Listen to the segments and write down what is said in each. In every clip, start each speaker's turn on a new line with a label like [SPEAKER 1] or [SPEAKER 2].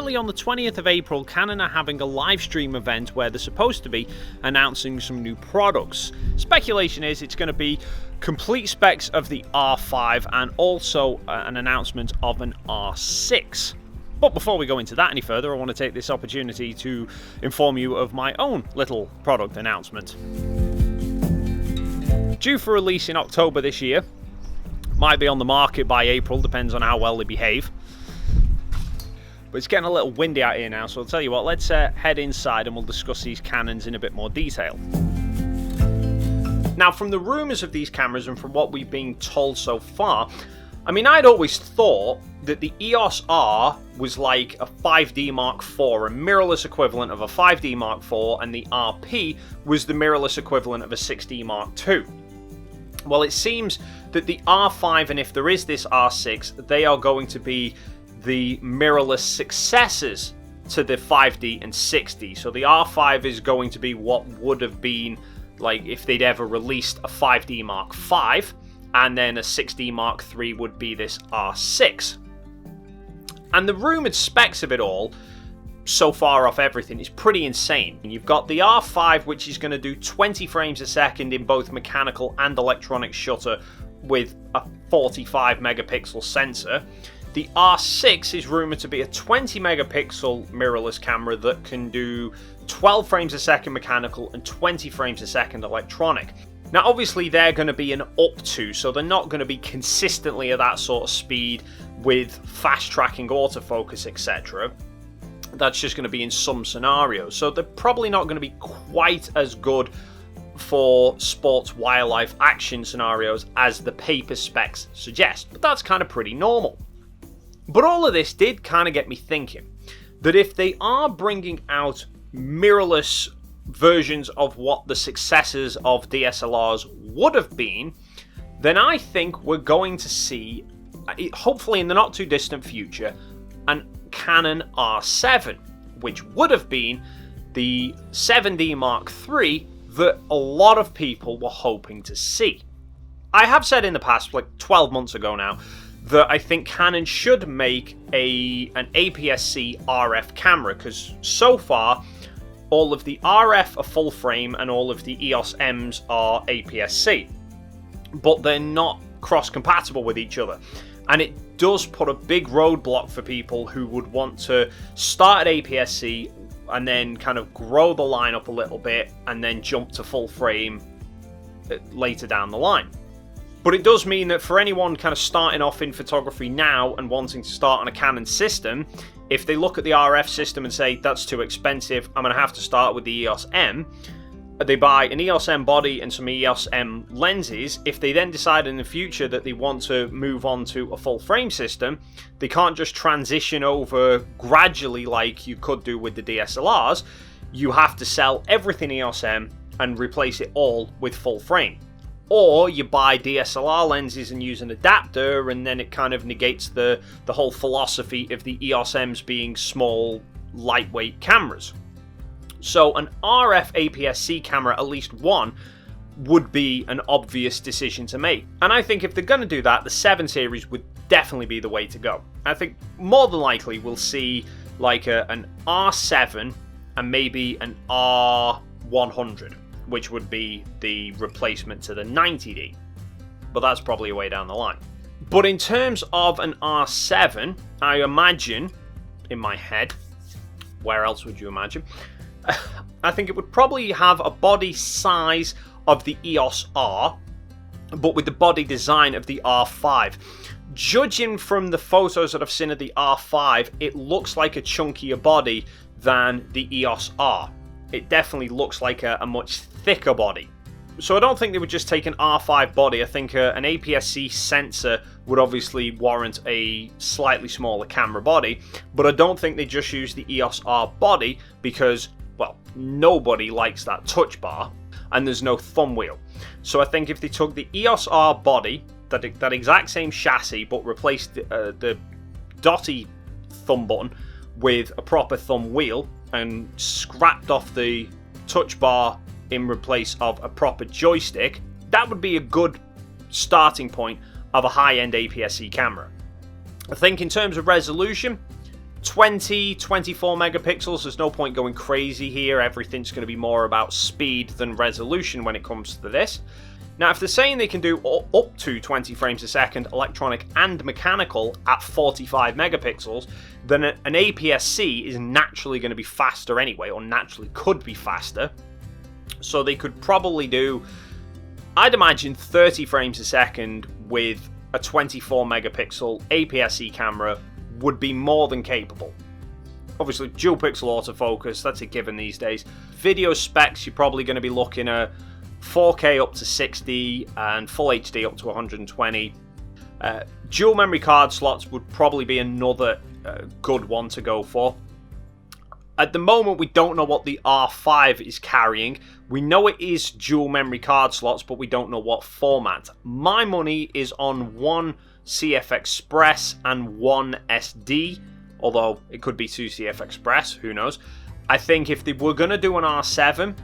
[SPEAKER 1] apparently on the 20th of April, Canon are having a live stream event where they're supposed to be announcing some new products. Speculation is it's going to be complete specs of the R5 and also an announcement of an R6. But before we go into that any further, I want to take this opportunity to inform you of my own little product announcement. Due for release in October this year, might be on the market by April, depends on how well they behave. But it's getting a little windy out here now, so I'll tell you what, let's head inside and we'll discuss these Canons in a bit more detail. Now, from the rumours of these cameras and from what we've been told so far, I mean, I'd always thought that the EOS R was like a 5D Mark IV, a mirrorless equivalent of a 5D Mark IV, and the RP was the mirrorless equivalent of a 6D Mark II. Well, it seems that the R5, and if there is this R6, they are going to be the mirrorless successors to the 5D and 6D. So the R5 is going to be what would have been like if they'd ever released a 5D Mark V, and then a 6D Mark III would be this R6. And the rumoured specs of it all, so far off everything, is pretty insane. You've got the R5, which is going to do 20 frames a second in both mechanical and electronic shutter with a 45 megapixel sensor. The R6 is rumoured to be a 20 megapixel mirrorless camera that can do 12 frames a second mechanical and 20 frames a second electronic. Now, obviously, they're going to be an up to, so they're not going to be consistently at that sort of speed with fast tracking autofocus, etc. That's just going to be in some scenarios. So they're probably not going to be quite as good for sports wildlife action scenarios as the paper specs suggest, but that's kind of pretty normal. But all of this did kind of get me thinking that if they are bringing out mirrorless versions of what the successors of DSLRs would have been, then I think we're going to see, hopefully in the not too distant future, an Canon R7, which would have been the 7D Mark III that a lot of people were hoping to see. I have said in the past, like 12 months ago now, that I think Canon should make an APS-C RF camera, because so far all of the RF are full frame and all of the EOS Ms are APS-C, but they're not cross-compatible with each other. And it does put a big roadblock for people who would want to start at APS-C and then kind of grow the line up a little bit and then jump to full frame later down the line. But it does mean that for anyone kind of starting off in photography now and wanting to start on a Canon system, if they look at the RF system and say, that's too expensive, I'm going to have to start with the EOS M, they buy an EOS M body and some EOS M lenses. If they then decide in the future that they want to move on to a full frame system, they can't just transition over gradually like you could do with the DSLRs. You have to sell everything EOS M and replace it all with full frame. Or you buy DSLR lenses and use an adapter, and then it kind of negates the whole philosophy of the EOS Ms being small, lightweight cameras. So an RF APS-C camera, at least one, would be an obvious decision to make. And I think if they're going to do that, the 7 series would definitely be the way to go. I think more than likely we'll see like an R7 and maybe an R100, which would be the replacement to the 90D. But that's probably a way down the line. But in terms of an R7, I imagine, in my head, where else would you imagine? I think it would probably have a body size of the EOS R, but with the body design of the R5. Judging from the photos that I've seen of the R5, it looks like a chunkier body than the EOS R. It definitely looks like a much thicker body. So I don't think they would just take an R5 body. I think an APS-C sensor would obviously warrant a slightly smaller camera body, but I don't think they just use the EOS R body because, well, nobody likes that touch bar and there's no thumb wheel. So I think if they took the EOS R body, that exact same chassis, but replaced the dotty thumb button with a proper thumb wheel and scrapped off the touch bar in replace of a proper joystick, that would be a good starting point of a high-end APS-C camera. I think in terms of resolution, 20, 24 megapixels, there's no point going crazy here. Everything's going to be more about speed than resolution when it comes to this. Now, if they're saying they can do up to 20 frames a second, electronic and mechanical, at 45 megapixels, then an APS-C is naturally going to be faster anyway, or naturally could be faster. So they could probably do, I'd imagine, 30 frames a second with a 24 megapixel APS-C camera would be more than capable. Obviously, dual pixel autofocus, that's a given these days. Video specs, you're probably going to be looking at 4K up to 60 and full HD up to 120. Dual memory card slots would probably be another good one to go for. At the moment, we don't know what the R5 is carrying. We know it is dual memory card slots, but we don't know what format. My money is on one CF Express and one SD, although it could be two CF Express, who knows. I think if they were going to do an R7,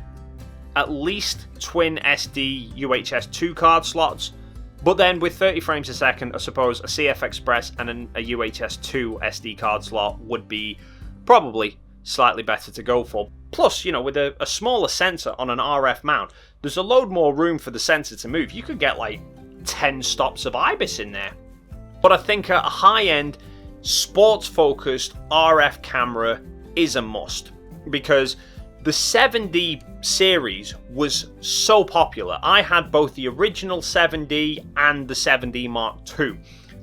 [SPEAKER 1] at least twin SD UHS 2 card slots, but then with 30 frames a second, I suppose a CF Express and a UHS 2 SD card slot would be probably slightly better to go for. Plus, you know, with a smaller sensor on an RF mount, there's a load more room for the sensor to move. You could get like 10 stops of IBIS in there. But I think a high-end, sports-focused RF camera is a must, because the 7D series was so popular. I had both the original 7D and the 7D Mark II,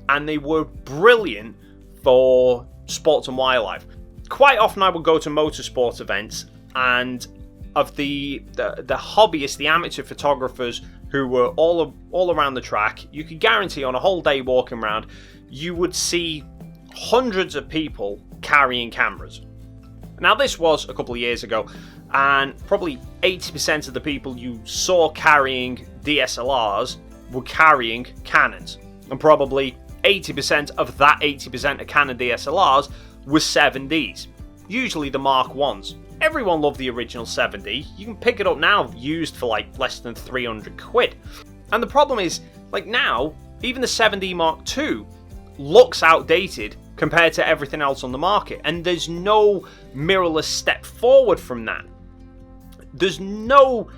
[SPEAKER 1] and they were brilliant for sports and wildlife. Quite often I would go to motorsport events, and of the hobbyists, the amateur photographers who were all around the track, you could guarantee on a whole day walking around, you would see hundreds of people carrying cameras. Now, this was a couple of years ago, and probably 80% of the people you saw carrying DSLRs were carrying Canons, and probably 80% of that 80% of Canon DSLRs were 7Ds, usually the Mark 1s. Everyone loved the original 7D. You can pick it up now used for like less than 300 quid. And the problem is, like now, even the 7D Mark II looks outdated compared to everything else on the market, and there's no mirrorless step forward from that. There's no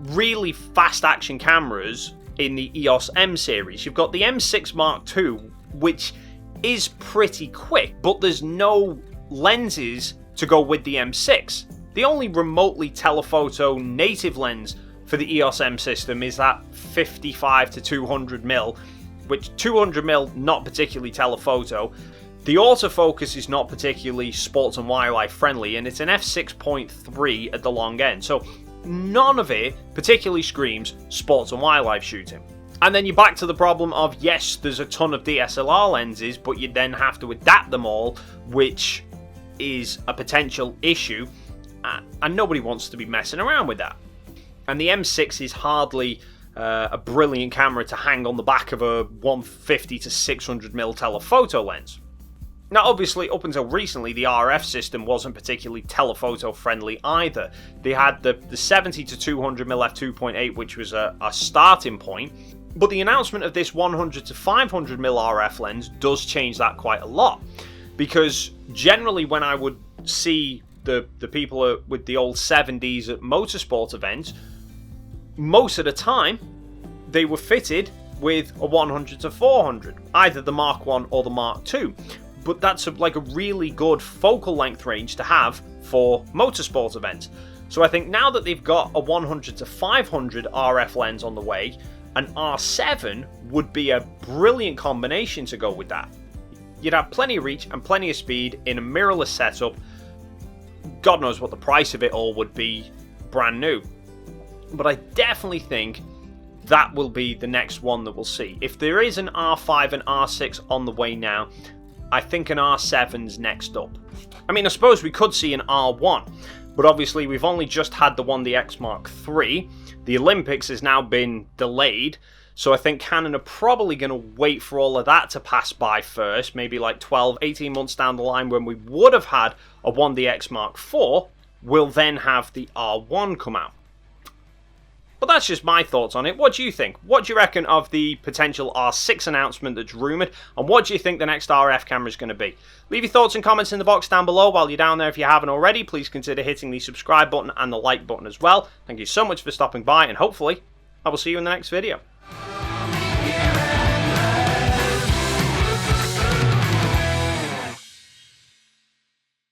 [SPEAKER 1] really fast action cameras in the EOS M series. You've got the M6 Mark II, which is pretty quick, but there's no lenses to go with the M6. The only remotely telephoto native lens for the EOS M system is that 55 to 200mm, which 200mm not particularly telephoto. The autofocus is not particularly sports and wildlife friendly, and it's an f6.3 at the long end, so none of it particularly screams sports and wildlife shooting. And then you're back to the problem of, yes, there's a ton of DSLR lenses, but you then have to adapt them all, which is a potential issue, and nobody wants to be messing around with that. And the M6 is hardly a brilliant camera to hang on the back of a 150 to 600mm telephoto lens. Now, obviously, up until recently, the RF system wasn't particularly telephoto friendly either. They had the 70 to 200mm f2.8, which was a starting point, but the announcement of this 100 to 500mm RF lens does change that quite a lot, because generally when I would see the people with the old 7Ds at motorsport events, most of the time they were fitted with a 100 to 400, either the Mark 1 or the Mark 2. But that's like a really good focal length range to have for motorsport events. So I think now that they've got a 100 to 500 RF lens on the way, an R7 would be a brilliant combination to go with that. You'd have plenty of reach and plenty of speed in a mirrorless setup. God knows what the price of it all would be brand new. But I definitely think that will be the next one that we'll see. If there is an R5 and R6 on the way now, I think an R7's next up. I mean, I suppose we could see an R1, but obviously we've only just had the 1DX Mark III. The Olympics has now been delayed, so I think Canon are probably going to wait for all of that to pass by first, maybe like 12, 18 months down the line when we would have had a 1DX Mark IV, we'll then have the R1 come out. But But that's just my thoughts on it. What do you think? What do you reckon of the potential R6 announcement that's rumoured? And what do you think the next RF camera is going to be? Leave your thoughts and comments in the box down below. While you're down there, if you haven't already, please consider hitting the subscribe button and the like button as well. Thank you so much for stopping by, and hopefully I will see you in the next video.